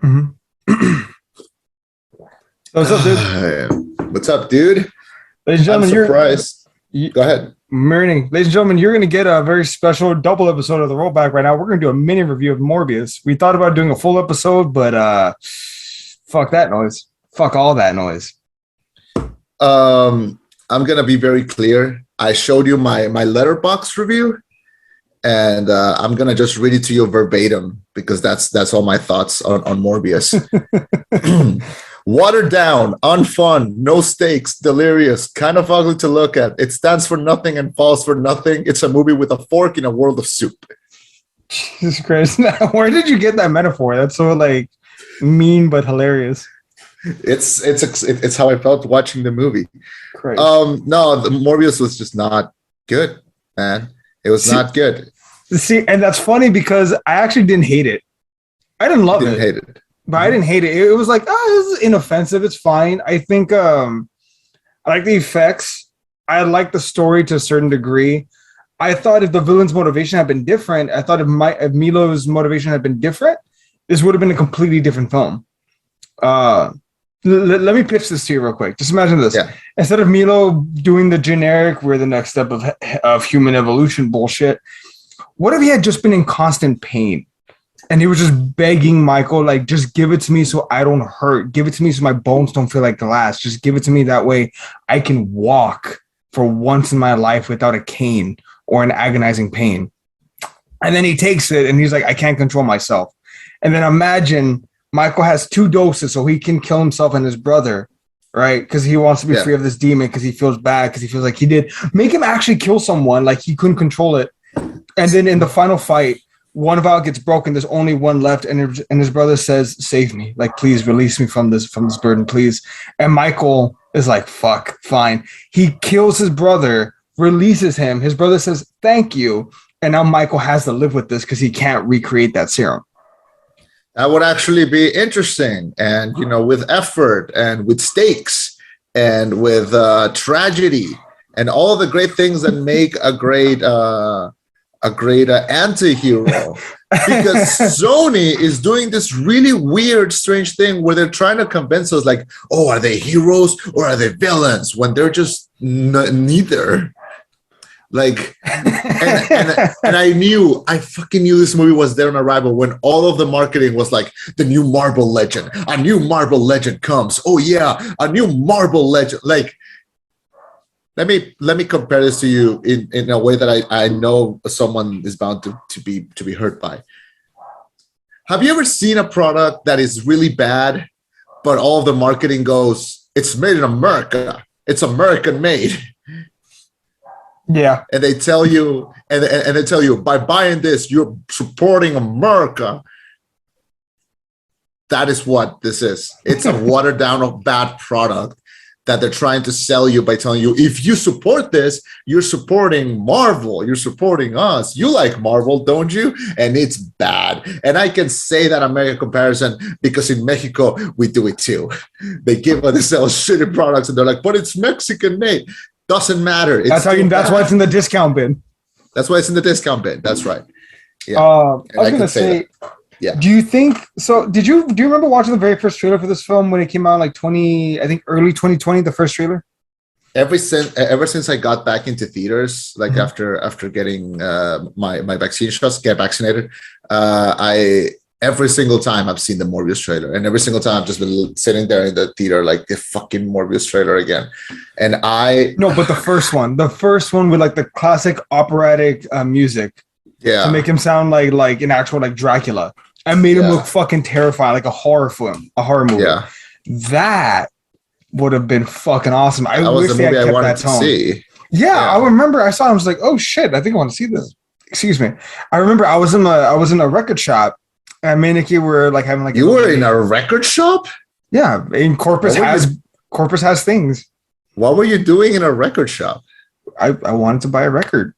Mm-hmm. What's up, dude? What's up, dude? Ladies and gentlemen, I'm surprised. Go ahead. Morning. Ladies and gentlemen, you're going to get a very special double episode of the Rollback right now. We're going to do a mini review of Morbius. We thought about doing a full episode, but fuck that noise. Fuck all that noise. I'm going to be very clear. I showed you my letterbox review, and I'm going to just read it to you verbatim because that's all my thoughts on Morbius. Watered down, unfun, no stakes, delirious, kind of ugly to look at. It stands for nothing and falls for nothing. It's a movie with a fork in a world of soup. Jesus Christ. Where did you get that metaphor? That's so like mean but hilarious. It's how I felt watching the movie. Christ. No, the Morbius was just not good, man. It was not good. See, and that's funny because I actually didn't hate it. I didn't love it. Hate it. But I didn't hate it. It was like, this is inoffensive. It's fine. I think I like the effects. I like the story to a certain degree. I thought if the villain's motivation had been different, I thought if Milo's motivation had been different, this would have been a completely different film. Let me pitch this to you real quick. Just imagine this. Yeah. Instead of Milo doing the generic, we're the next step of human evolution bullshit, what if he had just been in constant pain? And he was just begging Michael, like, just give it to me so I don't hurt. Give it to me so my bones don't feel like glass. Just give it to me that way I can walk for once in my life without a cane or an agonizing pain. And then he takes it and he's like, I can't control myself. And then imagine Michael has 2 doses so he can kill himself and his brother, right? Because he wants to be free of this demon because he feels bad, because he feels like he did. Make him actually kill someone, like he couldn't control it. And then in the final fight, one vial gets broken. There's only one left, and his brother says, "Save me! Like, please release me from this burden, please." And Michael is like, "Fuck, fine." He kills his brother, releases him. His brother says, "Thank you," and now Michael has to live with this because he can't recreate that serum. That would actually be interesting, and with effort and with stakes and with tragedy and all the great things that make a great anti-hero, because Sony is doing this really weird, strange thing where they're trying to convince us like, oh, are they heroes or are they villains, when they're just neither. Like, and I fucking knew this movie was there on arrival when all of the marketing was like, the new Marvel legend, a new Marvel legend comes. Oh yeah, a new Marvel legend. Like, Let me compare this to you in a way that I know someone is bound to be hurt by. Have you ever seen a product that is really bad, but all of the marketing goes, it's made in America, it's American made? Yeah. And they tell you, and they tell you, by buying this, you're supporting America. That is what this is. It's a watered down bad product that they're trying to sell you by telling you, if you support this, you're supporting Marvel, you're supporting us. You like Marvel, don't you? And it's bad. And I can say that American comparison because in Mexico, we do it too. They sell shitty products and they're like, but it's Mexican made. Doesn't matter. That's why it's in the discount bin. That's why it's in the discount bin. That's right. Yeah. I was going to say, yeah. Do you think so? Do you remember watching the very first trailer for this film when it came out, like early 2020, the first trailer? Ever since I got back into theaters, like after getting my vaccine shots, get vaccinated, every single time I've seen the Morbius trailer, and every single time I've just been sitting there in the theater like the fucking Morbius trailer again. And but the first one with like the classic operatic music, to make him sound like an actual like Dracula. I made him look fucking terrifying, like a horror movie. Yeah. That would have been fucking awesome. That wish they had kept that tone. Yeah, I remember I saw it, I was like, oh shit, I think I want to see this. Excuse me. I remember I was in a record shop and me and Nikki were like having like You were in a record shop? Yeah, in Corpus has things. What were you doing in a record shop? I wanted to buy a record.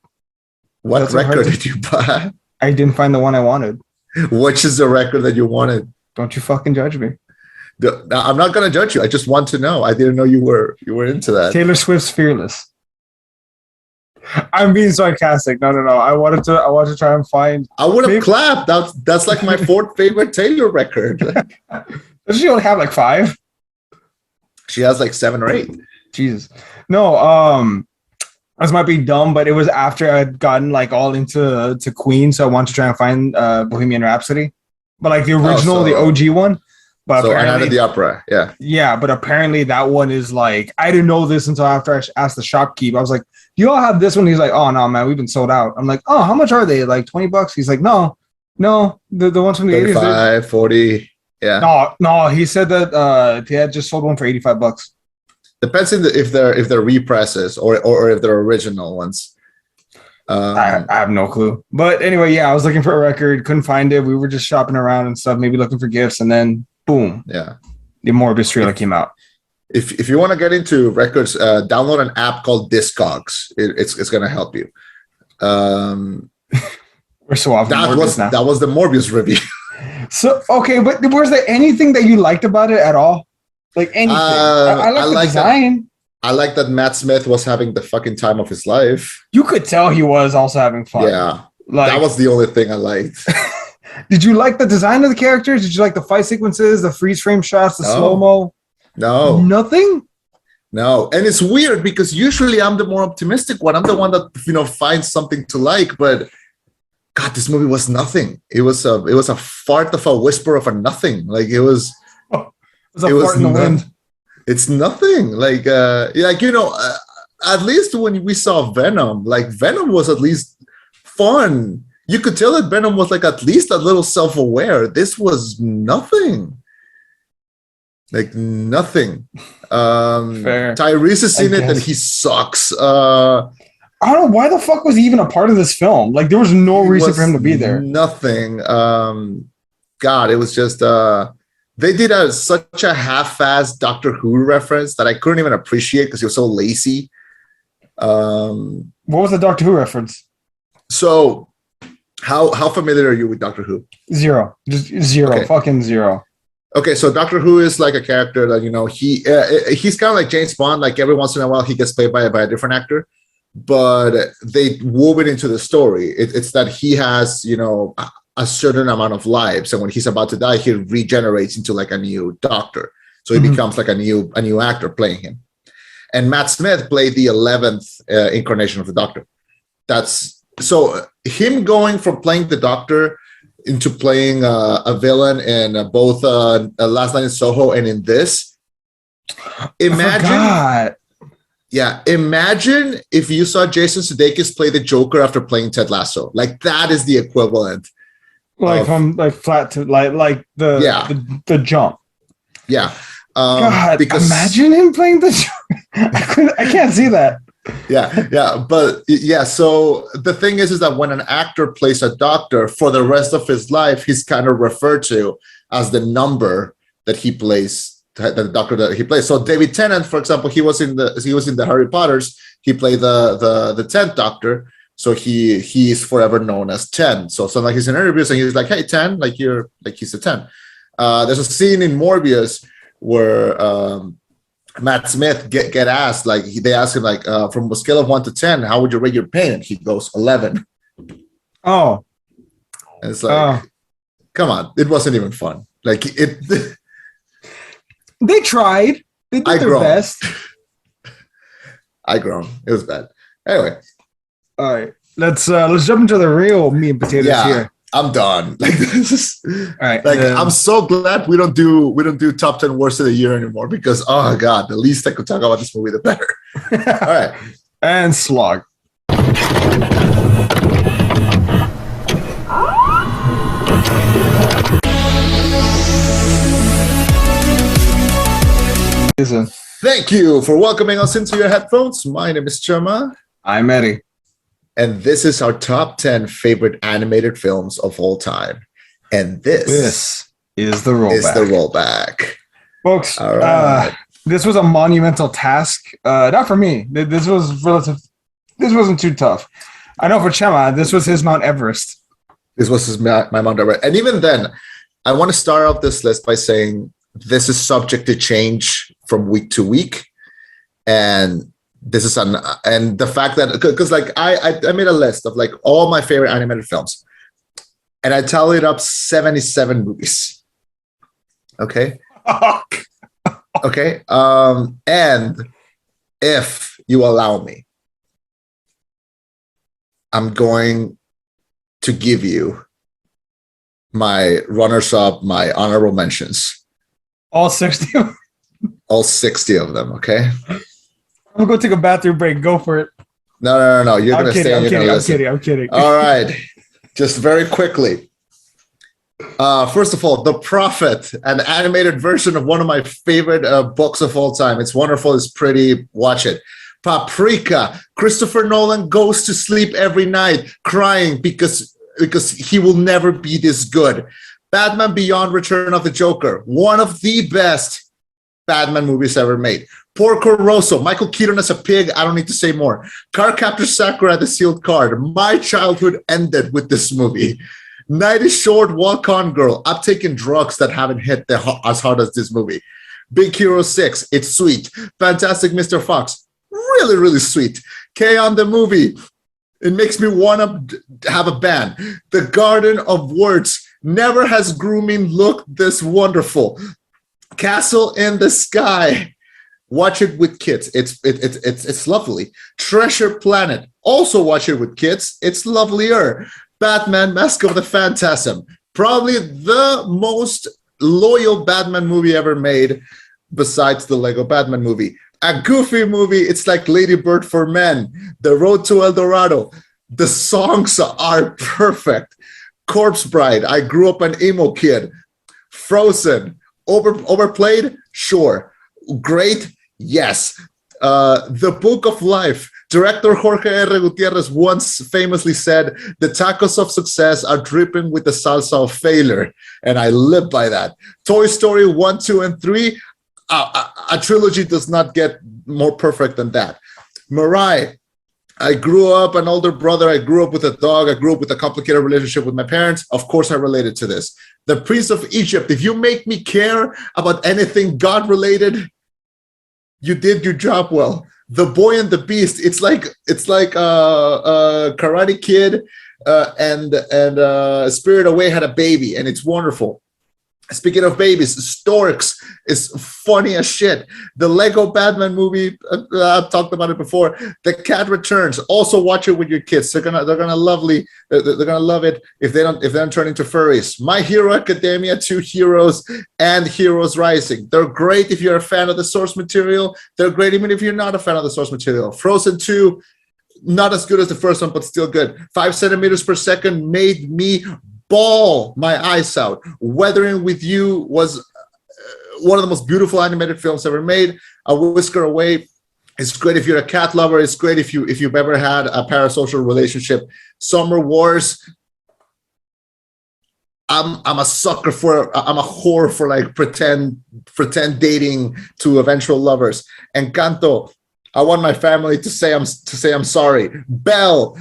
What record did you buy? I didn't find the one I wanted. Which is the record that you wanted? Don't you fucking judge me. I'm not going to judge you. I just want to know. I didn't know you were into that. Taylor Swift's Fearless. I'm being sarcastic. No. I wanted to try and find. I would have clapped. That's like my fourth favorite Taylor record. Does she only have like 5? She has like 7 or 8. Jesus. No, this might be dumb, but it was after I'd gotten like all into Queen, so I wanted to try and find Bohemian Rhapsody. But like the original, the OG one. But so Night of the Opera, yeah. Yeah, but apparently that one is like, I didn't know this until after I asked the shopkeep. I was like, do you all have this one? He's like, oh no, man, we've been sold out. I'm like, oh, how much are they? Like $20? He's like, no, the ones from the 80s. 35, 40. Yeah. No, he said that they had just sold one for $85. Depends if they're represses or if they're original ones. I have no clue. But anyway, yeah, I was looking for a record, couldn't find it. We were just shopping around and stuff, maybe looking for gifts, and then boom. Yeah. The Morbius trailer came out. If you want to get into records, download an app called Discogs. It's gonna help you. We're so off. That was the Morbius review. So okay, but was there anything that you liked about it at all? Like anything? I like the design. I like that Matt Smith was having the fucking time of his life. You could tell he was also having fun. Yeah, that was the only thing I liked. Did you like the design of the characters? Did you like the fight sequences, the freeze frame shots, the slow-mo? No. Nothing? No. And it's weird because usually I'm the more optimistic one. I'm the one that, finds something to like, but God, this movie was nothing. It was a fart of a whisper of a nothing. Like it was a fart in the wind. It's nothing. Like at least when we saw Venom, like Venom was at least fun. You could tell that Venom was like at least a little self-aware. This was nothing. Like nothing. Fair. Tyrese is in it and he sucks. I don't know why the fuck was he even a part of this film. Like there was no reason for him to be there. Nothing. God, it was just they did such a half-assed Doctor Who reference that I couldn't even appreciate because he was so lazy. What was the Doctor Who reference? So how familiar are you with Doctor Who? 0. Just 0. Okay. Fucking 0. Okay, so Doctor Who is like a character that he's kind of like James Bond. Like every once in a while, he gets played by a different actor, but they wove it into the story. It's that he has a certain amount of lives, and when he's about to die, he regenerates into like a new Doctor. So he becomes like a new actor playing him. And Matt Smith played the 11th incarnation of the Doctor. That's so him going from playing the Doctor into playing a villain in both Last Night in Soho and in this. Imagine if you saw Jason Sudeikis play the Joker after playing Ted Lasso. Like that is the equivalent. Like from like flat to like the jump. Yeah. God, because imagine him playing the Joker. I can't see that. So the thing is that when an actor plays a doctor for the rest of his life, he's kind of referred to as the number that he plays, the doctor that he plays. So David Tennant, for example, he was in the Harry Potters. He played the 10th Doctor, so he's forever known as 10. So sometimes he's in interviews and he's like, "Hey, 10," like you're like he's a 10. There's a scene in Morbius where Matt Smith get asked, like they ask him like from a scale of 1 to 10, how would you rate your pain? And he goes 11. Oh, and it's like, come on, it wasn't even fun. Like it. They tried. They did their best. I groaned. It was bad. Anyway, all right, let's jump into the real meat and potatoes here. I'm done. Like this is all right. Like I'm so glad we don't do top 10 worst of the year anymore because oh god, the least I could talk about this movie, the better. All right, and slog. Thank you for welcoming us into your headphones. My name is Chema. I'm Eddie. And this is our top 10 favorite animated films of all time. And this is the rollback. Folks, all right. This was a monumental task. Not for me. This was relative. This wasn't too tough. I know for Chema, this was his Mount Everest. This was my Mount Everest. And even then, I want to start off this list by saying this is subject to change from week to week. And This is and the fact that because like I made a list of like all my favorite animated films, and I tallied up 77 movies. Okay. Okay. And if you allow me, I'm going to give you my runners-up, my honorable mentions. All 60 of them? All 60 of them, okay? I'm gonna go take a bathroom break. Go for it. No. You're going to stay and you're going to listen. I'm kidding. All right. Just very quickly. First of all, The Prophet, an animated version of one of my favorite books of all time. It's wonderful. It's pretty. Watch it. Paprika. Christopher Nolan goes to sleep every night crying because he will never be this good. Batman Beyond: Return of the Joker, one of the best Batman movies ever made. Porco Rosso, Michael Keaton as a pig, I don't need to say more. Cardcaptor Sakura, The Sealed Card. My childhood ended with this movie. Night is Short, Walk On Girl. I'm taking drugs that haven't hit as hard as this movie. Big Hero 6, it's sweet. Fantastic Mr. Fox, really, really sweet. K-On! The Movie, it makes me want to have a band. The Garden of Words, never has grooming looked this wonderful. Castle in the Sky, watch it with kids. It's lovely. Treasure Planet, also watch it with kids. It's lovelier. Batman: Mask of the Phantasm, probably the most loyal Batman movie ever made, besides the Lego Batman movie. A goofy movie, it's like Lady Bird for men. The Road to El Dorado, the songs are perfect. Corpse Bride, I grew up an emo kid. Frozen, overplayed? Sure. Great? Yes. The Book of Life, director Jorge R. Gutierrez once famously said, the tacos of success are dripping with the salsa of failure. And I live by that. Toy Story 1, 2, and 3, a trilogy does not get more perfect than that. Mirai, I grew up an older brother. I grew up with a dog. I grew up with a complicated relationship with my parents. Of course, I related to this. The Prince of Egypt, if you make me care about anything God-related, you did your job well. The Boy and the Beast, it's like Karate Kid and Spirit Away had a baby, and it's wonderful. Speaking of babies, Storks is funny as shit. The Lego Batman movie, I've talked about it before. The Cat Returns. Also watch it with your kids. They're gonna love it if they don't turn into furries. My Hero Academia, 2 Heroes, and Heroes Rising. They're great if you're a fan of the source material. They're great even if you're not a fan of the source material. Frozen 2, not as good as the first one, but still good. 5 centimeters per second made me bawl my eyes out. Weathering with You was one of the most beautiful animated films ever made. A Whisker Away is great if you're a cat lover. It's great if you've ever had a parasocial relationship. Summer Wars, I'm a sucker for, I'm a whore for like pretend dating to eventual lovers. Encanto, I want my family to say I'm sorry. Belle,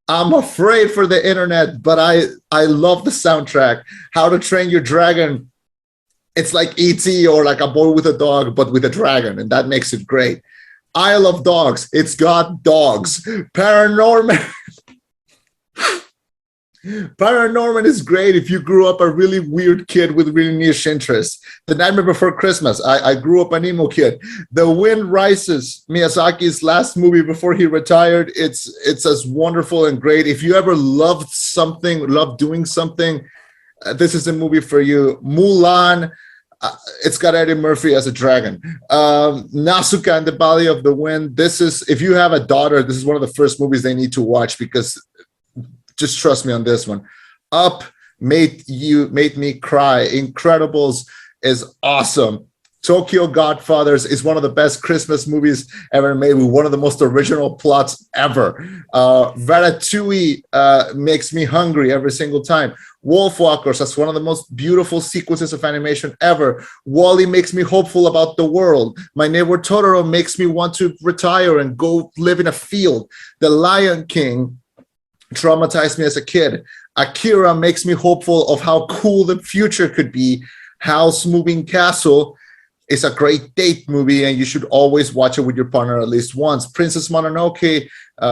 I'm afraid for the internet, but I love the soundtrack. How to Train Your Dragon, it's like E.T. or like A Boy with a Dog, but with a dragon, and that makes it great. Isle of Dogs, it's got dogs. Paranorman is great if you grew up a really weird kid with really niche interests. The Nightmare Before Christmas, I grew up an emo kid. The Wind Rises, Miyazaki's last movie before he retired, it's as wonderful and great. If you ever loved doing something, this is a movie for you. Mulan, it's got Eddie Murphy as a dragon. Nausicaa and the Valley of the Wind, this is, if you have a daughter, this is one of the first movies they need to watch, because just trust me on this one. Up made me cry. Incredibles is awesome. Tokyo Godfathers is one of the best Christmas movies ever made, with one of the most original plots ever. Ratatouille makes me hungry every single time. Wolfwalkers, that's one of the most beautiful sequences of animation ever. WALL-E makes me hopeful about the world. My Neighbor Totoro makes me want to retire and go live in a field. The Lion King traumatized me as a kid. Akira makes me hopeful of how cool the future could be. House Moving Castle, It's a great date movie, and you should always watch it with your partner at least once. Princess Mononoke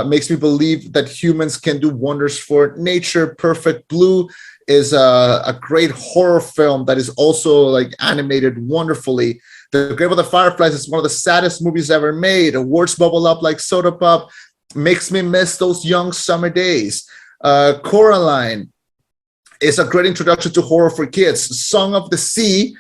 makes me believe that humans can do wonders for nature. Perfect Blue is a great horror film that is also like animated wonderfully. The Grave of the Fireflies is one of the saddest movies ever made. Words bubble up like soda pop. Makes me miss those young summer days. Coraline is a great introduction to horror for kids. Song of the Sea.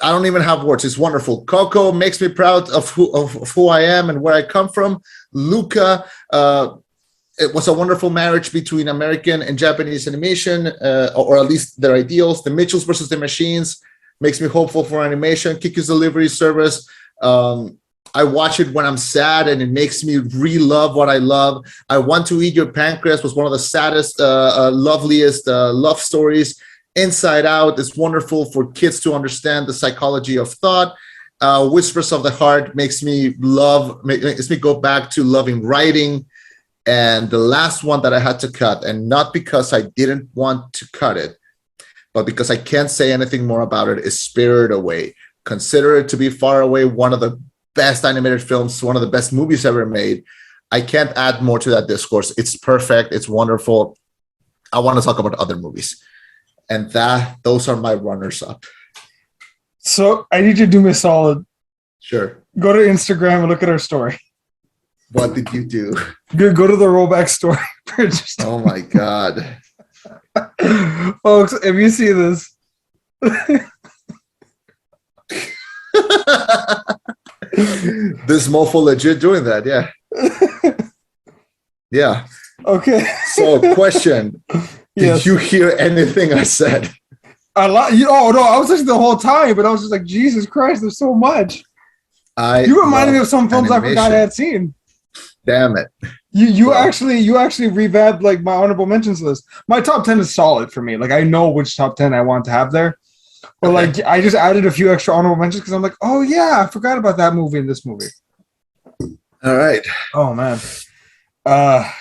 I don't even have words. It's wonderful. Coco makes me proud of who I am and where I come from. Luca, it was a wonderful marriage between American and Japanese animation, or at least their ideals. The Mitchells versus the Machines makes me hopeful for animation. Kiki's Delivery Service. I watch it when I'm sad, and it makes me re-love what I love. I Want to Eat Your Pancreas was one of the saddest, loveliest love stories. Inside Out is wonderful for kids to understand the psychology of thought. Whispers of the Heart makes me go back to loving writing. And the last one that I had to cut, and not because I didn't want to cut it, but because I can't say anything more about it, is Spirited Away. Consider it to be far away one of the best animated films, one of the best movies ever made. I can't add more to that discourse. It's perfect. It's wonderful. I want to talk about other movies. And those are my runners up. So I need you to do me a solid. Sure. Go to Instagram and look at our story. What did you do? Go to the rollback story. Oh my God. Folks, if you see this. This mofo legit doing that, yeah. Yeah. Okay. So question. Yes. Did you hear anything I said? A lot. Oh no, I was listening the whole time, but I was just like, Jesus Christ, there's so much. You reminded me of some films animation. I forgot I had seen. Damn it. You actually revamped like my honorable mentions list. My top 10 is solid for me. Like I know which top 10 I want to have there. But like I just added a few extra honorable mentions because I'm like, oh yeah, I forgot about that movie in this movie. All right. Oh man.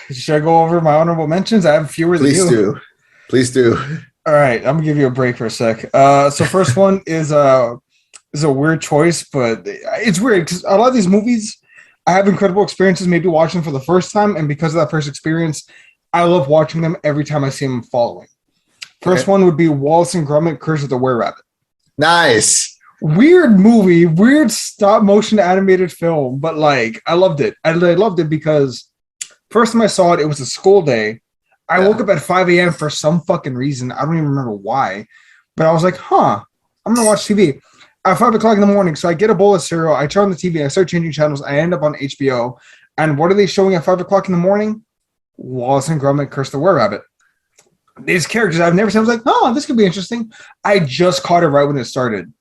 Should I go over my honorable mentions? I have fewer than you. Please do. All right, I'm gonna give you a break for a sec. So first one is a weird choice, but it's weird because a lot of these movies I have incredible experiences maybe watching them for the first time, and because of that first experience, I love watching them every time I see them following. First one would be Wallace and Grumman, Curse of the Were-Rabbit. Nice. Weird movie, weird stop motion animated film, but like I loved it. I loved it because first time I saw it, it was a school day. I woke up at 5 a.m. for some fucking reason. I don't even remember why, but I was like, I'm gonna watch TV at 5 o'clock in the morning. So I get a bowl of cereal, I turn on the TV, I start changing channels, I end up on HBO. And what are they showing at 5 o'clock in the morning? Wallace and Grumman, Curse the Were-Rabbit. These characters I've never seen. I was like, this could be interesting. I just caught it right when it started.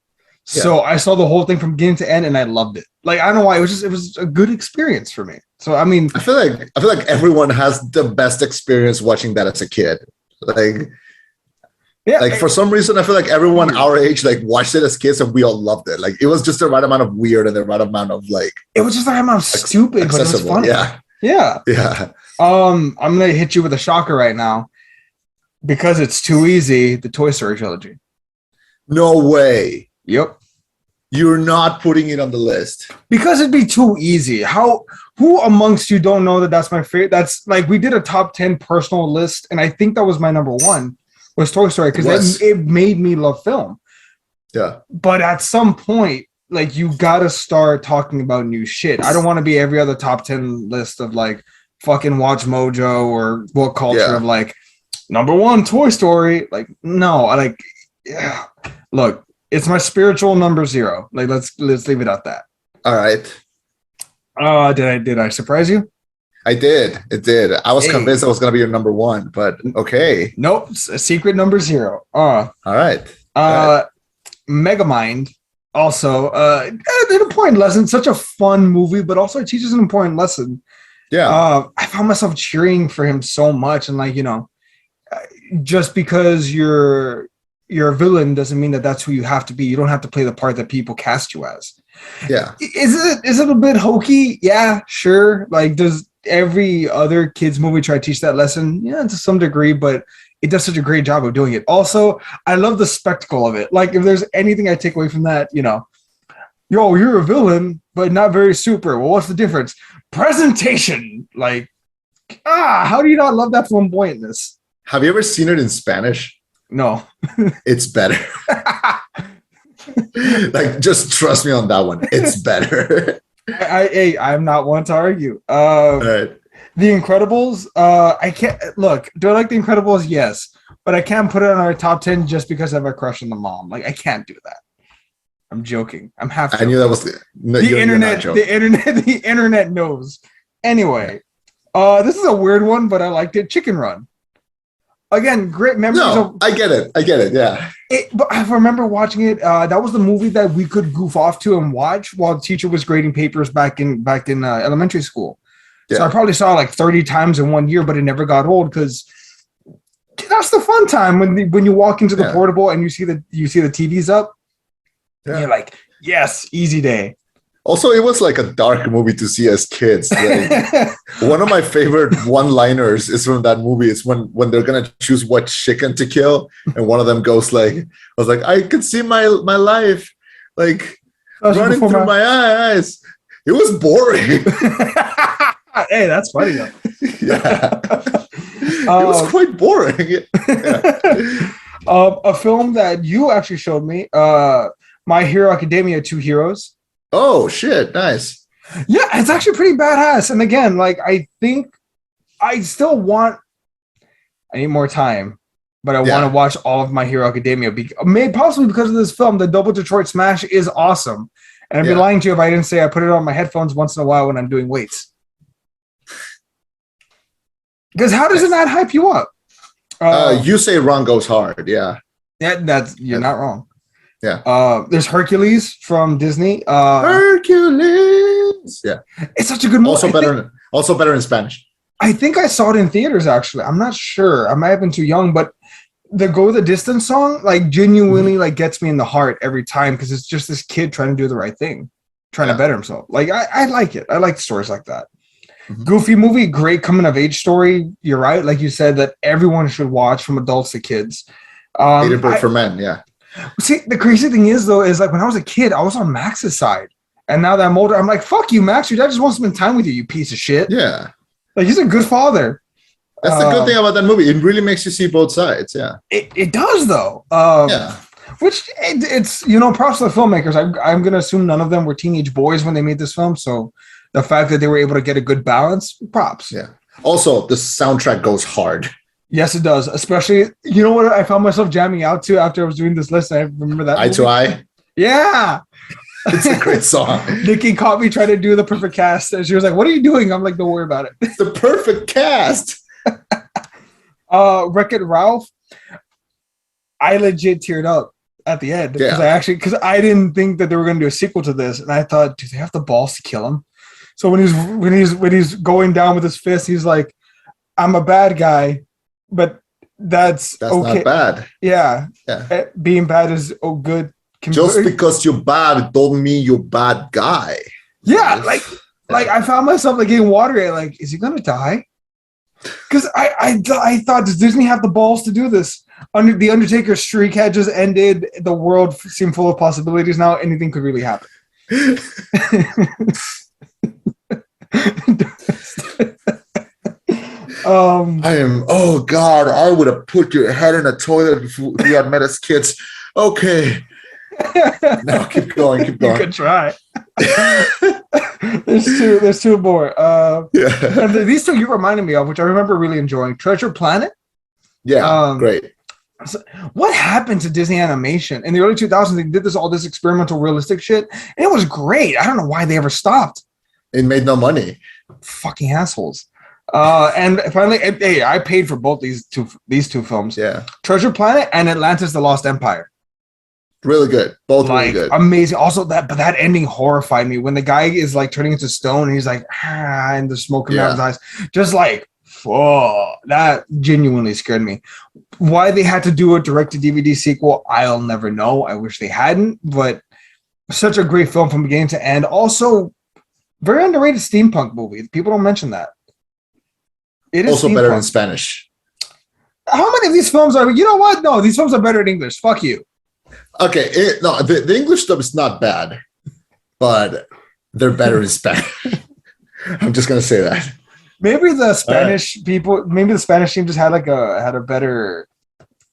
Yeah. So I saw the whole thing from beginning to end and I loved it. Like, I don't know why. It was a good experience for me. So, I mean, I feel like everyone has the best experience watching that as a kid. Like, for some reason, I feel like everyone our age like watched it as kids and we all loved it. Like, it was just the right amount of weird and the right amount of like. It was just the right amount of stupid, accessible. But it was fun. Yeah. I'm gonna hit you with a shocker right now because it's too easy. The Toy Story Trilogy. No way. Yep. You're not putting it on the list because it'd be too easy. Who amongst you don't know that that's my favorite? That's like we did a top 10 personal list, and I think that was my number one was Toy Story because it made me love film. Yeah. But at some point, like you gotta start talking about new shit. I don't want to be every other top 10 list of like fucking Watch Mojo or Book Culture of like number one Toy Story. Like no, look. It's my spiritual number 0. Like let's leave it at that. All right. Did I surprise you? I did. It did. I was convinced it was gonna be your number 1, but okay. Nope. It's a secret number 0. All right. Megamind also an important lesson. Such a fun movie, but also it teaches an important lesson. Yeah. I found myself cheering for him so much, and like just because you're a villain doesn't mean that that's who you have to be. You don't have to play the part that people cast you as. Yeah. Is it a bit hokey? Yeah, sure. Like, does every other kids movie try to teach that lesson, yeah, to some degree, but it does such a great job of doing it. Also, I love the spectacle of it. Like, if there's anything I take away from that, yo, you're a villain, but not very super. Well, what's the difference? Presentation. Like, how do you not love that flamboyantness? Have you ever seen it in Spanish? No. It's better. Like, just trust me on that one. It's better. I'm not one to argue. Right. The Incredibles, I can't look. Do I like The Incredibles? Yes, but I can't put it on our top 10 just because I have a crush on the mom. Like, I can't do that. I'm joking. I'm half joking. I knew that was the internet. The internet knows. Anyway, this is a weird one, but I liked it. Chicken Run. Again, great memories. I get it. Yeah. But I remember watching it. That was the movie that we could goof off to and watch while the teacher was grading papers back in elementary school. Yeah. So I probably saw it like 30 times in 1 year, but it never got old because that's the fun time when you walk into the portable and you see the TVs up. Yeah. You're like, yes, easy day. Also, it was like a dark movie to see as kids. Like, one of my favorite one-liners is from that movie. It's when they're gonna choose what chicken to kill, and one of them goes like, "I was like, I could see my life like running through my eyes." It was boring. Hey, that's funny though. Yeah, it was quite boring. Yeah. A film that you actually showed me, My Hero Academia: Two Heroes. Oh shit! Nice. Yeah, it's actually pretty badass. And again, like, I think I still want. I need more time, but I want to watch all of My Hero Academia. Possibly because of this film, the Double Detroit Smash is awesome. And I'd be lying to you if I didn't say I put it on my headphones once in a while when I'm doing weights. Because how does it not hype you up? You say Run Goes Hard, yeah. Yeah, you're not wrong. Yeah. There's Hercules from Disney. Hercules. Yeah. It's such a good movie. Also better in Spanish. I think I saw it in theaters, actually. I'm not sure. I might have been too young, but the Go the Distance song, like, genuinely like gets me in the heart every time because it's just this kid trying to do the right thing, trying to better himself. Like, I like it. I like stories like that. Mm-hmm. Goofy movie, great coming of age story. You're right, like you said, that everyone should watch, from adults to kids. Hated Book for Men, yeah. See, the crazy thing is, though, is like when I was a kid, I was on Max's side, and now that I'm older, I'm like, "Fuck you, Max! Your dad just wants to spend time with you, you piece of shit." Yeah, like, he's a good father. That's the good thing about that movie. It really makes you see both sides. Yeah, it does, though. Which it's props to the filmmakers. I'm gonna assume none of them were teenage boys when they made this film, so the fact that they were able to get a good balance, props. Yeah. Also, the soundtrack goes hard. Yes, it does. Especially, you know what I found myself jamming out to after I was doing this list? I remember that. Eye to Eye. Yeah. It's a great song. Nikki caught me trying to do the perfect cast, and she was like, "What are you doing?" I'm like, "Don't worry about it." It's the perfect cast. Wreck-It Ralph. I legit teared up at the end because I didn't think that they were going to do a sequel to this, and I thought, do they have the balls to kill him? So when he's going down with his fist, he's like, "I'm a bad guy, but that's okay." Not bad. Yeah. Being bad is good. Just because you're bad don't mean you're a bad guy. Yeah, like I found myself like getting watery. Like, is he gonna die? Because I thought, does Disney have the balls to do this? The Undertaker's streak had just ended. The world seemed full of possibilities now. Anything could really happen. Oh God, I would have put your head in a toilet if we had met as kids. Okay. No, keep going. You could try. There's two more. And these two you reminded me of, which I remember really enjoying. Treasure Planet. Yeah, great. So what happened to Disney Animation in the early 2000s? They did all this experimental realistic shit, and it was great. I don't know why they ever stopped. It made no money. Fucking assholes. And finally, hey, I paid for both these two films. Yeah, Treasure Planet and Atlantis: The Lost Empire. Really good. Both really good. Amazing. Also, that ending horrified me when the guy is like turning into stone and he's like, and the smoke coming out of his eyes. Just like, whoa, that genuinely scared me. Why they had to do a direct-to-DVD sequel, I'll never know. I wish they hadn't, but such a great film from beginning to end. Also, very underrated steampunk movie. People don't mention that. It is Also better steampunk. in Spanish. How many of these films are? You know what? No, these films are better in English. Fuck you. Okay, the English stuff is not bad, but they're better in Spanish. I'm just gonna say that. Maybe the Spanish people, maybe the Spanish team just had a better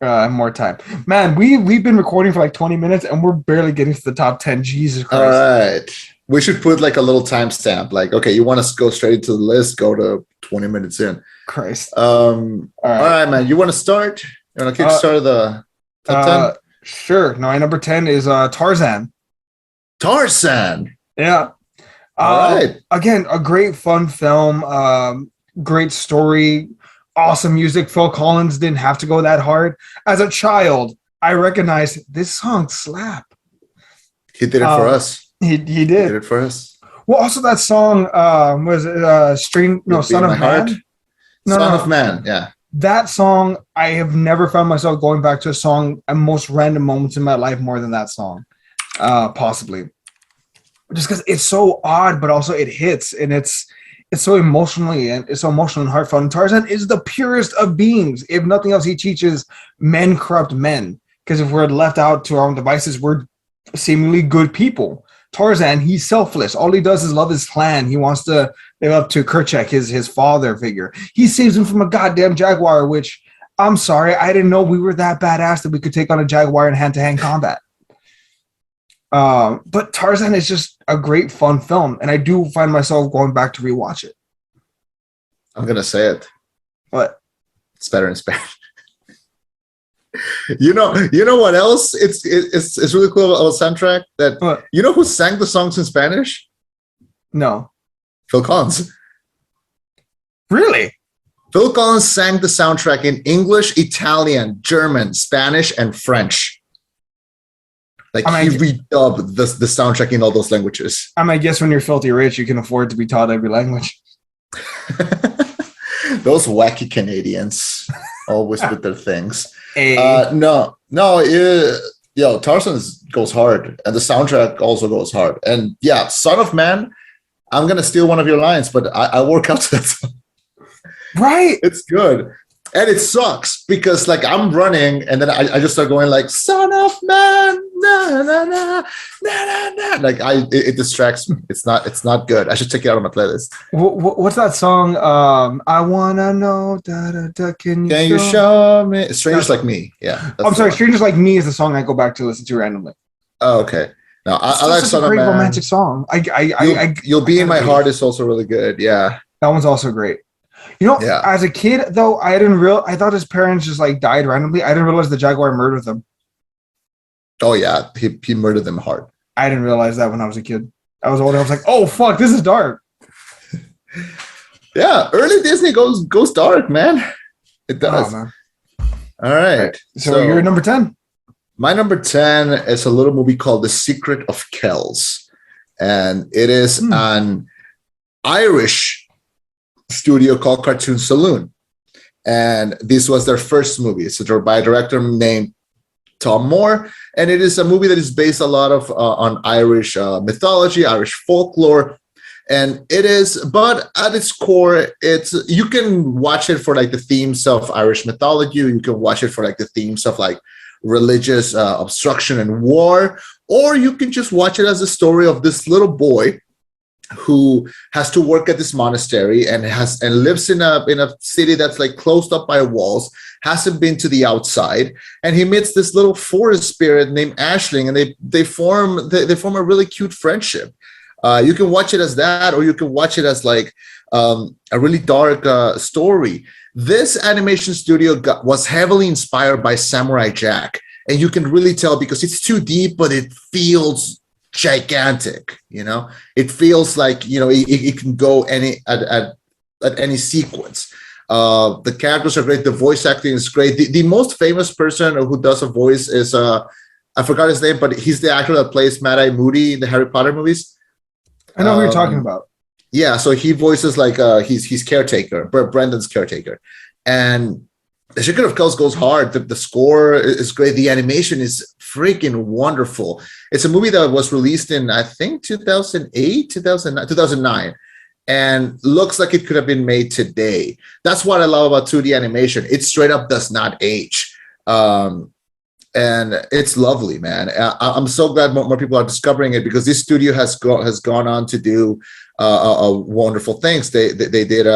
more time. Man, we've been recording for like 20 minutes and we're barely getting to the top 10. Jesus Christ. All right. We should put like a little timestamp. Like, okay, you want to go straight into the list, go to 20 minutes in. Christ. All right, man. You want to start? You want to kickstart the top 10? Sure. No, my number 10 is Tarzan. Tarzan. Yeah. All right. Again, a great fun film. Great story. Awesome music. Phil Collins didn't have to go that hard. As a child, I recognized this song slap. He did it for us. He did. He did it for us. Well, also that song was it Son of Man? Son of Man, yeah. That song, I have never found myself going back to a song at most random moments in my life more than that song. Possibly. Just because it's so odd, but also it hits, and it's so emotional and heartfelt. And Tarzan is the purest of beings. If nothing else, he teaches men corrupt men. Because if we're left out to our own devices, we're seemingly good people. Tarzan, he's selfless. All he does is love his clan. He wants to live up to Kerchak, his father figure. He saves him from a goddamn jaguar, which, I'm sorry, I didn't know we were that badass that we could take on a jaguar in hand-to-hand combat. But Tarzan is just a great fun film, and I do find myself going back to rewatch it. I'm gonna say it. What? It's better in Spanish. You know what else? It's really cool about the soundtrack that what? You know who sang the songs in Spanish? No. Phil Collins. Really? Phil Collins sang the soundtrack in English, Italian, German, Spanish, and French. Like he redubbed the soundtrack in all those languages. I guess when you're filthy rich, you can afford to be taught every language. Those wacky Canadians, always with their things. Hey. Tarzan goes hard, and the soundtrack also goes hard. And yeah, Son of Man, I'm gonna steal one of your lines, but I work out to that song. Right. It's good. And it sucks because like I'm running and then I just start going like Son of Man, na na na na na na. Like it distracts me. It's not good. I should take it out of my playlist. What's that song? I wanna know. Da, da, da, can you show me? Strangers Like Me. Yeah. I'm sorry. Strangers Like Me is the song I go back to listen to randomly. Oh, okay. No, I like Son of Man. It's a great romantic song. You'll Be in My Heart is also really good. Yeah. That one's also great. As a kid though, I thought his parents just like died randomly. I didn't realize the jaguar murdered them. Oh yeah, he murdered them hard. I didn't realize that when I was a kid. I was older. I was like, oh fuck, this is dark. Yeah, early Disney goes dark, man. It does. Oh, man. All right. So you're number 10. My number 10 is a little movie called The Secret of Kells, and it is an Irish studio called Cartoon Saloon, and this was their first movie. It's by a director named Tom Moore, and it is a movie that is based a lot of on Irish mythology, Irish folklore, and but at its core, you can watch it for like the themes of Irish mythology, you can watch it for like the themes of like religious obstruction and war, or you can just watch it as a story of this little boy who has to work at this monastery and lives in a city that's like closed up by walls, hasn't been to the outside, and he meets this little forest spirit named Aisling, and they form a really cute friendship. You can watch it as that, or you can watch it as like a really dark story. This animation studio was heavily inspired by Samurai Jack, and you can really tell because it's too deep, but it feels gigantic. It feels like it can go at any sequence. The characters are great, the voice acting is great. The most famous person who does a voice is I forgot his name, but he's the actor that plays Mad-Eye Moody in the Harry Potter movies. I know who you're talking about. Yeah, so he voices like he's caretaker, Brendan's caretaker, and The Secret of Kells goes hard. The score is great. The animation is freaking wonderful. It's a movie that was released in, I think, 2009. and looks like it could have been made today. That's what I love about 2D animation. It straight up does not age. And it's lovely, man. I'm so glad more people are discovering it, because this studio has gone on to do wonderful things. They did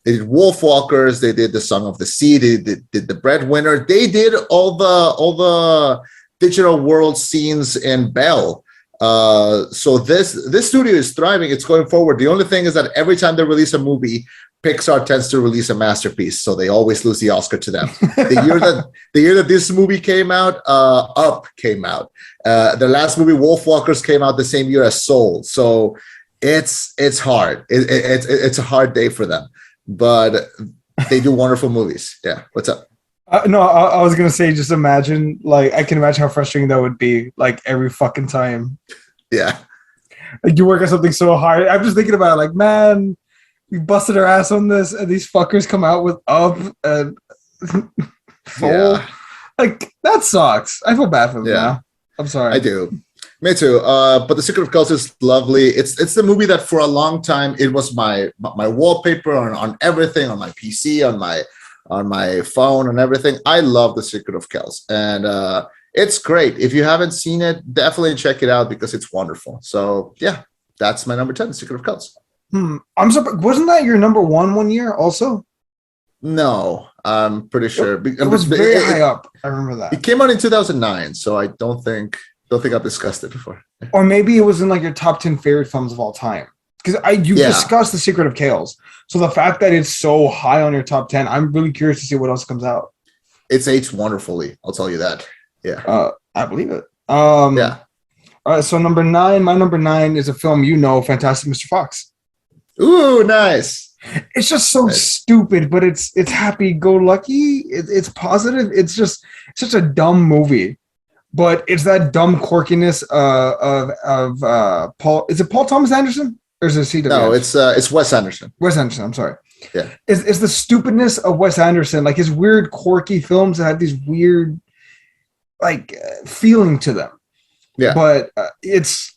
Wolfwalkers. They did The Song of the Sea. They did The Breadwinner. They did all the digital world scenes in Belle. So this studio is thriving. It's going forward. The only thing is that every time they release a movie, Pixar tends to release a masterpiece, so they always lose the Oscar to them. The year that this movie came out, Up came out. The last movie, Wolfwalkers, came out the same year as Soul. So it's hard. It's a hard day for them, but they do wonderful movies. Yeah. What's up? No, I was gonna say, just imagine, like, I can imagine how frustrating that would be, like, every fucking time. Yeah. Like, you work on something so hard. I'm just thinking about it, like, man, we busted our ass on this, and these fuckers come out with Up and Soul. Yeah. Like, that sucks. I feel bad for them now. I'm sorry. I do. Me too. But The Secret of Kells is lovely. It's the movie that for a long time it was my wallpaper on everything, on my PC, on my phone, and everything. I love The Secret of Kells, and it's great. If you haven't seen it, definitely check it out, because it's wonderful. So yeah, that's my number 10, The Secret of Kells. I'm surprised. Wasn't that your number one year also? No, I'm pretty sure. It was very high up. I remember that. It came out in 2009, so I don't think I've discussed it before. Or maybe it was in like your top 10 favorite films of all time. Because you discussed The Secret of Kells. So the fact that it's so high on your top 10, I'm really curious to see what else comes out. It's aged wonderfully. I'll tell you that. Yeah. I believe it. Yeah. All right. So my number 9 is a film, Fantastic Mr. Fox. Ooh, nice. It's just so stupid, but it's happy-go-lucky. It's positive. It's just such a dumb movie. But it's that dumb quirkiness of Paul. Is it Paul Thomas Anderson? Or is it C.W.? No, it's Wes Anderson. Wes Anderson, I'm sorry. Yeah. It's the stupidness of Wes Anderson, like his weird, quirky films that have these weird, like, feeling to them. Yeah. But it's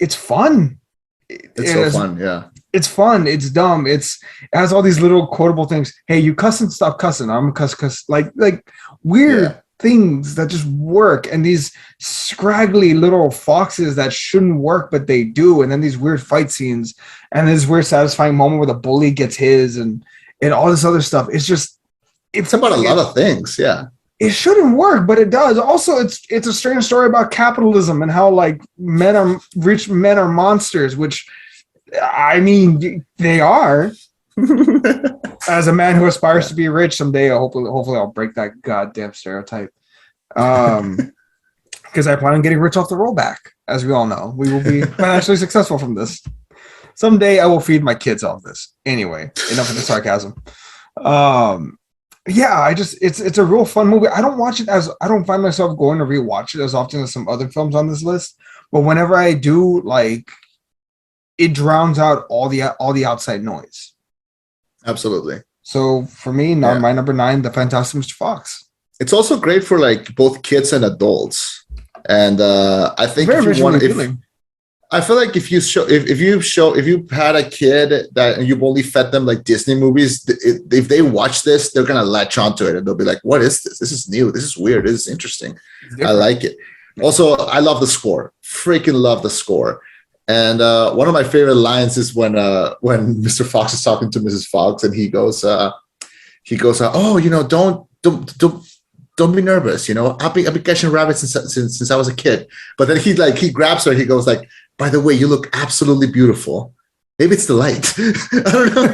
fun. It's so fun, yeah. It's fun. It's dumb. It has all these little quotable things. Hey, you cussing? Stop cussing. I'm cuss. Like weird things that just work, and these scraggly little foxes that shouldn't work, but they do. And then these weird fight scenes, and this weird satisfying moment where the bully gets his, and all this other stuff. It's about a lot of things. Yeah. It shouldn't work, but it does. Also, it's a strange story about capitalism and how, like, rich men are monsters, which, I mean, they are. As a man who aspires to be rich someday, hopefully I'll break that goddamn stereotype. Because I plan on getting rich off the rollback. As we all know, we will be financially successful from this. Someday I will feed my kids off this. Anyway, enough of the sarcasm. Yeah, it's a real fun movie. I don't find myself going to rewatch it as often as some other films on this list. But whenever I do, like, it drowns out all the outside noise. Absolutely. So for me, my number 9, The Fantastic Mr. Fox. It's also great for, like, both kids and adults. And I think I feel like if you had a kid that you've only fed them, like, Disney movies, if they watch this, they're gonna latch onto it and they'll be like, "What is this? This is new. This is weird. This is interesting. I like it." Also, I love the score. Freaking love the score. And one of my favorite lines is when Mr. Fox is talking to Mrs. Fox, and he goes, "Oh, don't be nervous. I've been catching rabbits since I was a kid." But then he grabs her. And he goes like, "By the way, you look absolutely beautiful. Maybe it's the light." I don't know.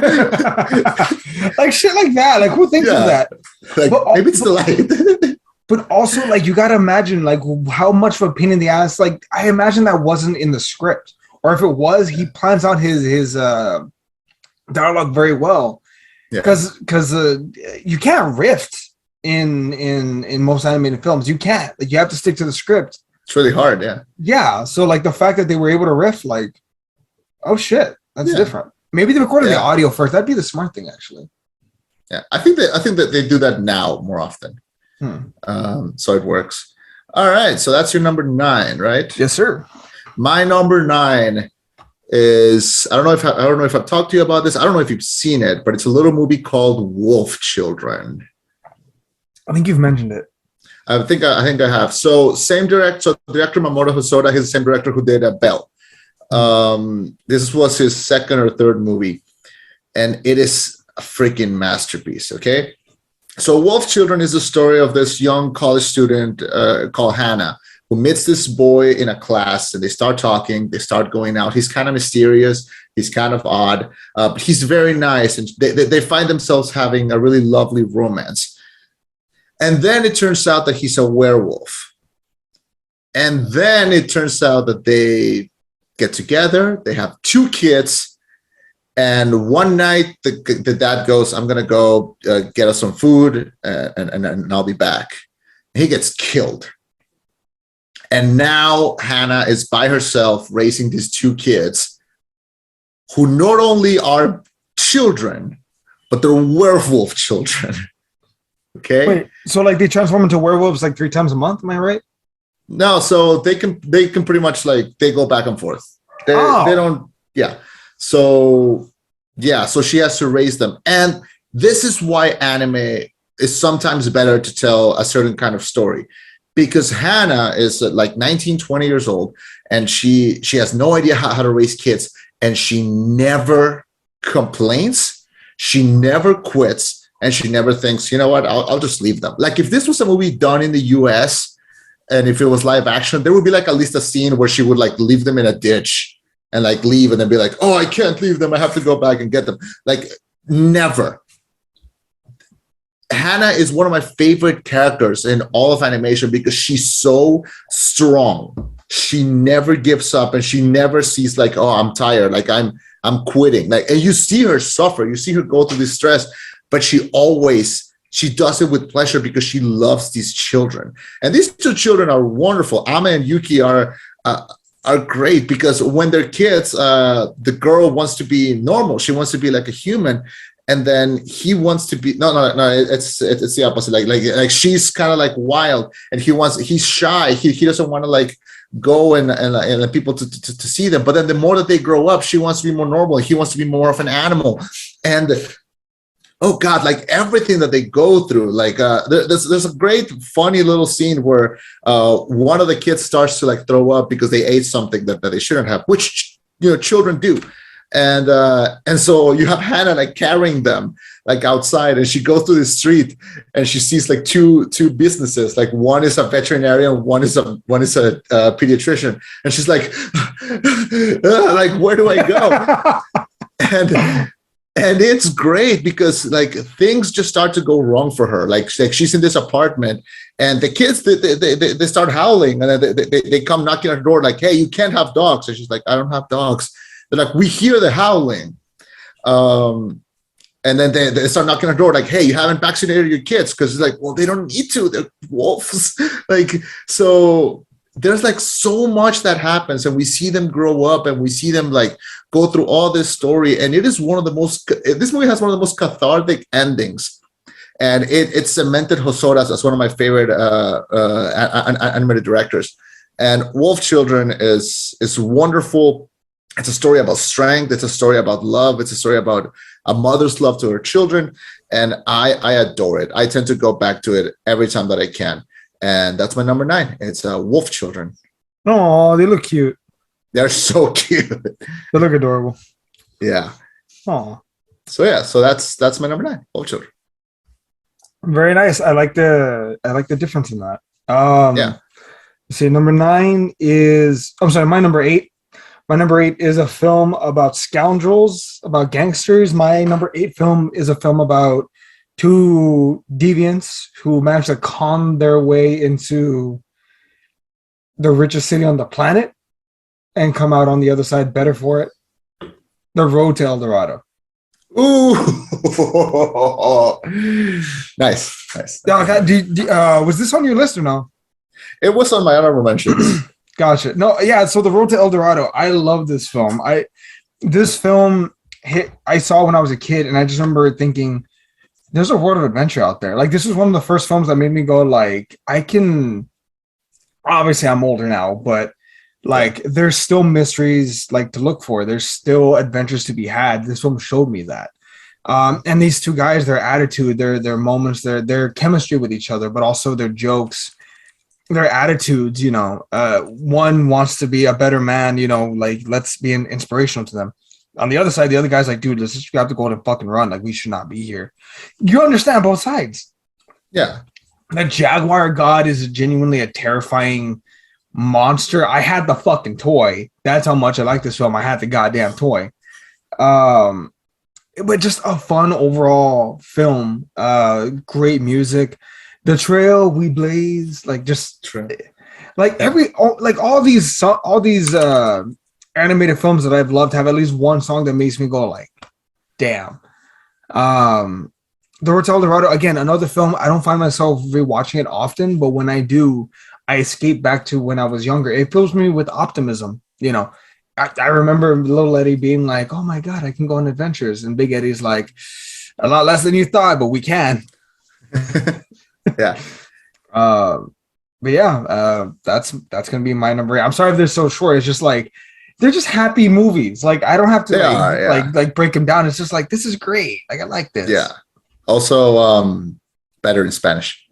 Like shit like that. Like, who thinks of that? Like, maybe it's the light. But also, like, you got to imagine, like, how much of a pain in the ass. Like, I imagine that wasn't in the script. Or if it was, he plans out his dialogue very well. Because you can't riff in most animated films. You can't. Like, you have to stick to the script. It's really hard, yeah. Yeah, so, like, the fact that they were able to riff, like, oh shit, that's different. Maybe they recorded the audio first. That'd be the smart thing, actually. Yeah, I think that they do that now more often. So it works. All right, so that's your number 9, right? Yes, sir. My number 9 is I don't know if I've talked to you about this. I don't know if you've seen it, but it's a little movie called Wolf Children. I think you've mentioned it. I think I have. So same director. So director Mamoru Hosoda, he's the same director who did Bell. This was his second or third movie, and it is a freaking masterpiece. Okay, so Wolf Children is the story of this young college student called Hannah, who meets this boy in a class, and they start talking. They start going out. He's kind of mysterious. He's kind of odd. But he's very nice, and they find themselves having a really lovely romance. And then it turns out that he's a werewolf. And then it turns out that they get together. They have 2 kids. And one night, the dad goes, I'm going to go get us some food, and I'll be back. He gets killed. And now Hannah is by herself raising these 2 kids who not only are children, but they're werewolf children. Okay. Wait, so like they transform into werewolves like 3 times a month? Am I right? No, so they can pretty much like they go back and forth. They don't. Yeah. So she has to raise them, and this is why anime is sometimes better to tell a certain kind of story, because Hannah is like 19, 20 years old, and she has no idea how to raise kids, and she never complains, she never quits. And she never thinks, you know what, I'll just leave them. Like if this was a movie done in the US and if it was live action, there would be like at least a scene where she would like leave them in a ditch and like leave and then be like, oh, I can't leave them. I have to go back and get them. Like never. Hannah is one of my favorite characters in all of animation because she's so strong. She never gives up and she never sees like, oh, I'm tired. Like I'm quitting. Like, and you see her suffer. You see her go through this stress. But she does it with pleasure because she loves these children. And these 2 children are wonderful. Ama and Yuki are great because when they're kids, the girl wants to be normal. She wants to be like a human. And then he wants to be, no, it's the opposite. Like she's kind of like wild and he's shy. He doesn't want to like go and people to see them. But then the more that they grow up, she wants to be more normal. He wants to be more of an animal. And oh God, like everything that they go through, like there's a great funny little scene where one of the kids starts to like throw up because they ate something that they shouldn't have, which children do. And so you have Hannah like carrying them like outside, and she goes through the street and she sees like two businesses. Like one is a veterinarian, one is a pediatrician, and she's like, like where do I go? And it's great because like things just start to go wrong for her. Like she's in this apartment and the kids, they start howling and then they come knocking at her door like, hey, you can't have dogs. And she's like, I don't have dogs. They're like, we hear the howling. And then they start knocking at her door like, hey, you haven't vaccinated your kids. Because it's like, well, they don't need to. They're wolves. Like, so there's like so much that happens and we see them grow up and we see them like go through all this story. And it is this movie has one of the most cathartic endings. And it cemented Hosoda as one of my favorite animated directors. And Wolf Children is wonderful. It's a story about strength. It's a story about love. It's a story about a mother's love to her children. And I adore it. I tend to go back to it every time that I can. And that's my number 9. It's Wolf Children. Oh, they look cute. They're so cute. They look adorable. Yeah. Oh. So yeah, so that's my number 9, Wolf Children. Very nice. I like the difference in that. Yeah. See, number 9 is my number 8. My number 8 is a film about scoundrels, about gangsters. My number 8 film is a film about 2 deviants who managed to con their way into the richest city on the planet and come out on the other side better for it. The Road to El Dorado. Ooh, nice. Was this on your list or no? It was on my honorable mentions. Gotcha. No, yeah. So The Road to El Dorado. I love this film. This film I saw when I was a kid, and I just remember thinking, "There's a world of adventure out there." Like this was one of the first films that made me go, like, I can. Obviously, I'm older now, but Like there's still mysteries like to look for. There's still adventures to be had. This film showed me that. And these two guys, their attitude, their moments, their chemistry with each other, but also their jokes, their attitudes, one wants to be a better man, like let's be inspirational to them. On the other side, the other guy's like, dude, let's just grab the gold and fucking run. Like we should not be here. You understand both sides. Yeah. The Jaguar God is genuinely a terrifying monster. I had the fucking toy. That's how much I like this film. I had the goddamn toy. But just a fun overall film. Great music. The trail we blaze, like just like all these animated films that I've loved have at least one song that makes me go like, damn. Doritos El Dorado, again, another film. I don't find myself rewatching it often, but when I do, I escape back to when I was younger. It fills me with optimism. I remember little Eddie being like, "Oh my god, I can go on adventures," and Big Eddie's like, "A lot less than you thought, but we can." Yeah. But yeah, that's gonna be my number 8. I'm sorry if they're so short. It's just like they're just happy movies. Like I don't have to like break them down. It's just like this is great. Like I like this. Yeah. Also, better in Spanish.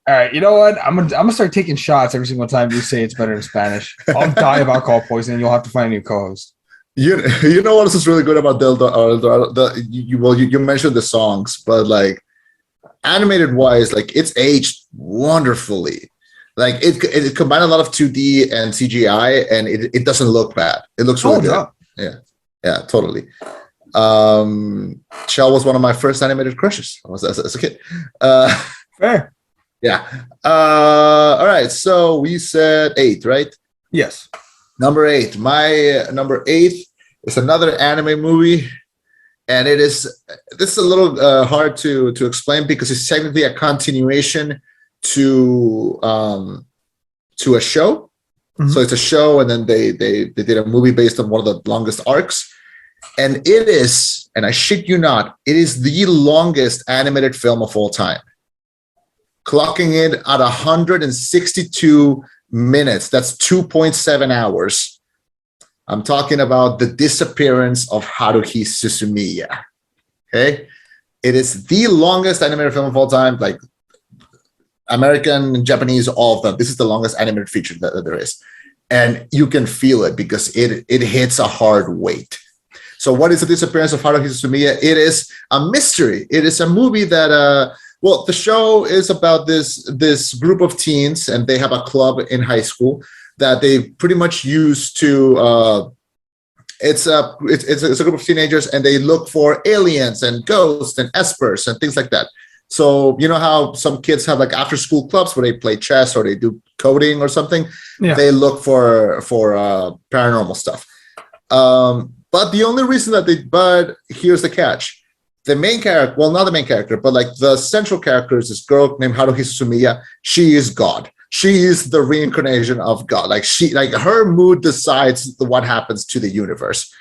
All right, you know what? I'm gonna start taking shots every single time you say it's better in Spanish. I'll die of alcohol poisoning. You'll have to find a new co-host. You know what is really good about El Dorado? You mentioned the songs, but like animated wise, like it's aged wonderfully. Like it combined a lot of 2D and CGI, and it doesn't look bad. It looks really good. Yeah, totally. Shell was one of my first animated crushes as a kid. Fair. Yeah. All right. So we said 8, right? Yes. Number 8. My number 8 is another anime movie, and this is a little hard to explain because it's technically a continuation to a show. Mm-hmm. So it's a show, and then they did a movie based on one of the longest arcs, and it is, and I shit you not, it is the longest animated film of all time. Clocking in at 162 minutes. That's 2.7 hours. I'm talking about The Disappearance of Harukomia. Okay? It is the longest animated film of all time, like American, Japanese, all of them. This is the longest animated feature that there is. And you can feel it because it hits a hard weight. So what is The Disappearance of Harukomia? It is a mystery. It is a movie that... Well, the show is about this group of teens, and they have a club in high school that they pretty much use to. It's a group of teenagers, and they look for aliens and ghosts and espers and things like that. So you know how some kids have like after school clubs where they play chess or they do coding or something. Yeah. They look for paranormal stuff. But the only reason but here's the catch. The main character, well, not the main character, but like the central character is this girl named Harukomia. She is God. She is the reincarnation of God. Like her mood decides what happens to the universe.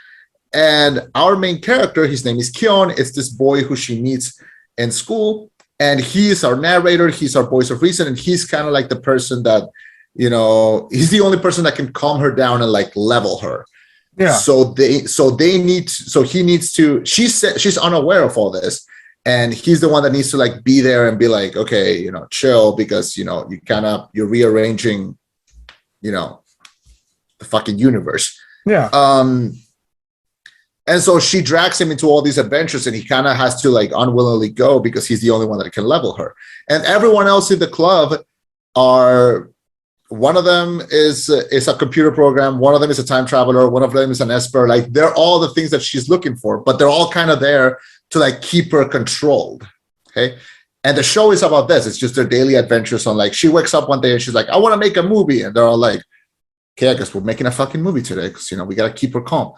And our main character, his name is Kyon. It's this boy who she meets in school, and he's our narrator. He's our voice of reason, and he's kind of like the person that, he's the only person that can calm her down and like level her. Yeah. She's unaware of all this, and he's the one that needs to like be there and be like, okay, chill, because you're rearranging, the fucking universe. Yeah. And so she drags him into all these adventures, and he kind of has to like unwillingly go because he's the only one that can level her. And everyone else in the club one of them is a computer program. One of them is a time traveler. One of them is an esper. Like they're all the things that she's looking for, but they're all kind of there to like keep her controlled. Okay. And the show is about this. It's just their daily adventures on like, she wakes up one day and she's like, I want to make a movie. And they're all like, okay, I guess we're making a fucking movie today. Cause we got to keep her calm.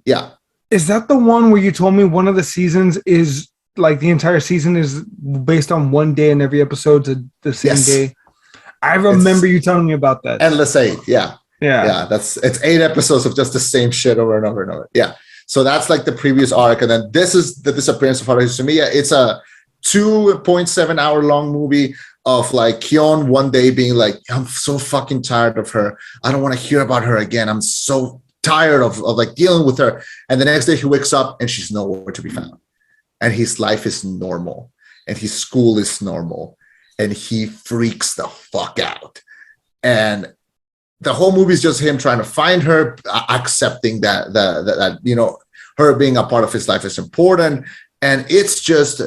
Yeah. Is that the one where you told me one of the seasons is like the entire season is based on one day and every episode's the same day? I remember you telling me about that. Endless 8, yeah. It's 8 episodes of just the same shit over and over and over. Yeah. So that's like the previous arc, and then this is The Disappearance of Harukomia. It's a 2.7 hour long movie of like Kyon one day being like, I'm so fucking tired of her. I don't want to hear about her again. I'm so tired of like dealing with her. And the next day he wakes up and she's nowhere to be found. And his life is normal and his school is normal. And he freaks the fuck out. And the whole movie is just him trying to find her, accepting that you know, her being a part of his life is important. And it's just,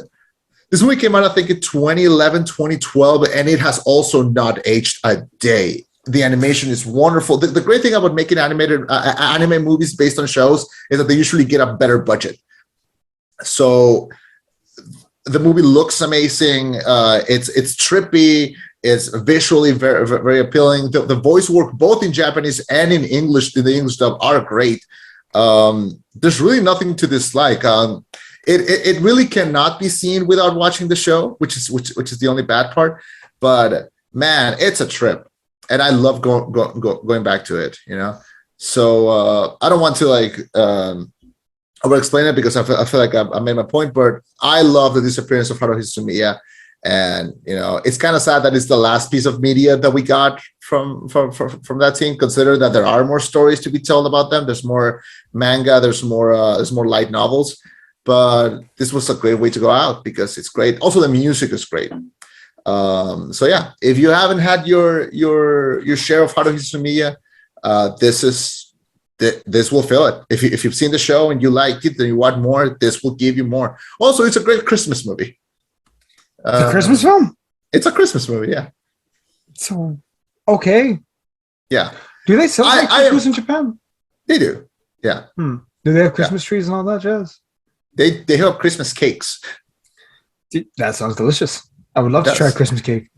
this movie came out, I think, in 2011, 2012, and it has also not aged a day. The animation is wonderful. The great thing about making animated anime movies based on shows is that they usually get a better budget. So the movie looks amazing. It's trippy. It's visually very, very appealing. The voice work, both in Japanese and in English, in the English dub, are great. There's really nothing to dislike. It really cannot be seen without watching the show, which is the only bad part. But man, it's a trip, and I love going back to it. You know, so I don't want to like over explain it because I feel like I made my point. But I love the disappearance of Harukomia, and you know, it's kind of sad that it's the last piece of media that we got from that team. Consider that there are more stories to be told about them. There's more manga. There's more light novels. But this was a great way to go out because it's great. Also, the music is great. So yeah, if you haven't had your share of Harukomia, this will fill it. If you've seen the show and you liked it and you want more, this will give you more. Also, it's a great Christmas movie. It's a Christmas film? It's a Christmas movie, yeah. So, okay. Yeah. Do they celebrate Christmas in Japan? They do, yeah. Do they have Christmas trees and all that jazz? They have Christmas cakes. Dude, that sounds delicious. I would love to try a Christmas cake.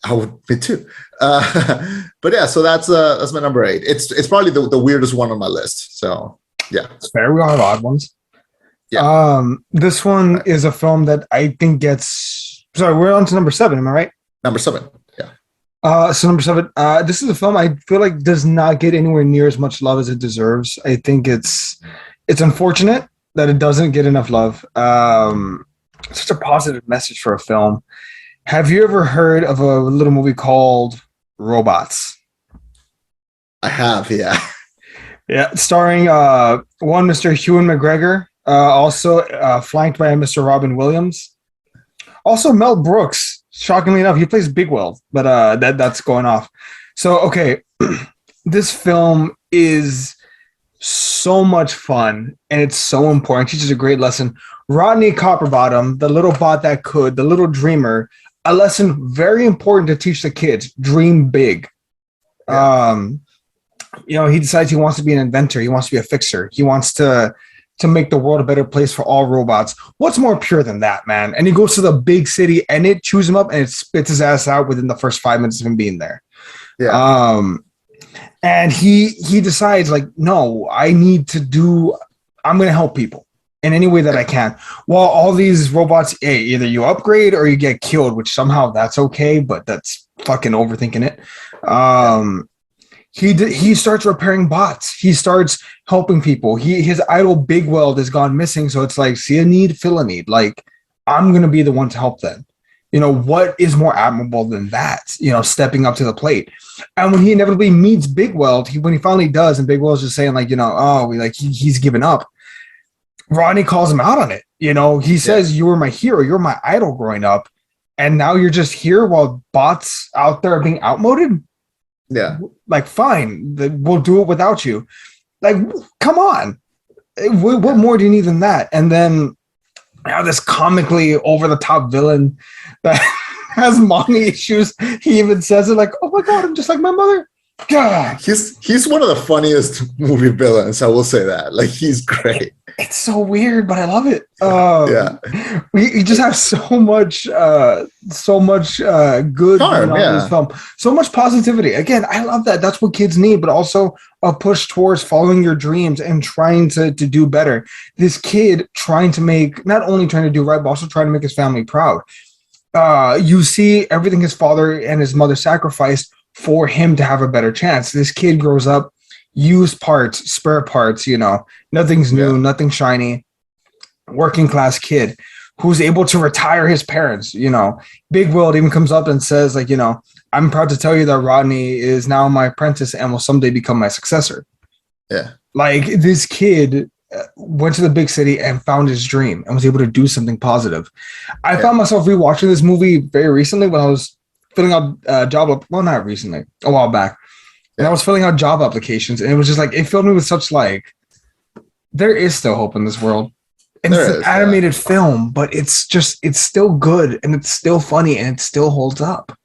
I would, me too. But yeah, so that's my number 8. It's probably the weirdest one on my list. So yeah, it's fair. We all have odd ones. Yeah. This one is a film that I think gets. Sorry, we're on to number 7. Am I right? Number 7. Yeah. So number 7. This is a film I feel like does not get anywhere near as much love as it deserves. I think it's unfortunate that it doesn't get enough love. It's such a positive message for a film. Have you ever heard of a little movie called Robots? I have, yeah. Yeah, starring one Mr. Ewan McGregor, also flanked by Mr. Robin Williams. Also Mel Brooks, shockingly enough, he plays Big Will, but that's going off. So, okay, this film is so much fun, and it's so important. It teaches a great lesson. Rodney Copperbottom, the little bot that could, the little dreamer, a lesson very important to teach the kids: dream big. Yeah. You know, he decides he wants to be an inventor. He wants to be a fixer. He wants to make the world a better place for all robots. What's more pure than that, man? And he goes to the big city, and it chews him up, and it spits his ass out within the first 5 minutes of him being there. Yeah. And he decides, like, no, I'm going to help people in any way that I can. While all these robots, either you upgrade or you get killed, which somehow that's okay, but that's fucking overthinking it. He starts repairing bots. He starts helping people. His idol Big Weld has gone missing, so it's like, see a need, fill a need. Like, I'm going to be the one to help them. You know, what is more admirable than that? You know, stepping up to the plate. And when he inevitably meets Big Weld, when he finally does, and Big Weld's just saying, like, you know, he's given up, Rodney calls him out on it. You know, he says, you were my hero. You're my idol growing up. And now you're just here while bots out there are being outmoded? Yeah. Like, fine, we'll do it without you. Like, come on. What more do you need than that? And then now this comically over-the-top villain that has mommy issues. He even says it like, oh my God, I'm just like my mother. God. He's one of the funniest movie villains, I will say that. Like, he's great. It's so weird, but I love it. We just have so much good charm, in this film. So much positivity. Again, I love that. That's what kids need, but also a push towards following your dreams and trying to do better. This kid not only trying to do right, but also trying to make his family proud. You see everything his father and his mother sacrificed for him to have a better chance. This kid grows up, used parts, spare parts, you know, nothing's new, nothing shiny, working class kid who's able to retire his parents. Big World even comes up and says, like, I'm proud to tell you that Rodney is now my apprentice and will someday become my successor. Yeah. Like, this kid went to the big city and found his dream and was able to do something positive. I found myself rewatching this movie very recently when I was filling out not recently, a while back. And I was filling out job applications, and it was just like, it filled me with such like, there is still hope in this world. And it's an animated film, but it's still good, and it's still funny, and it still holds up.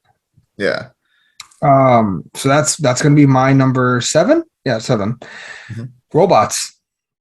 Yeah. So that's going to be my number 7. Yeah, 7. Mm-hmm. Robots.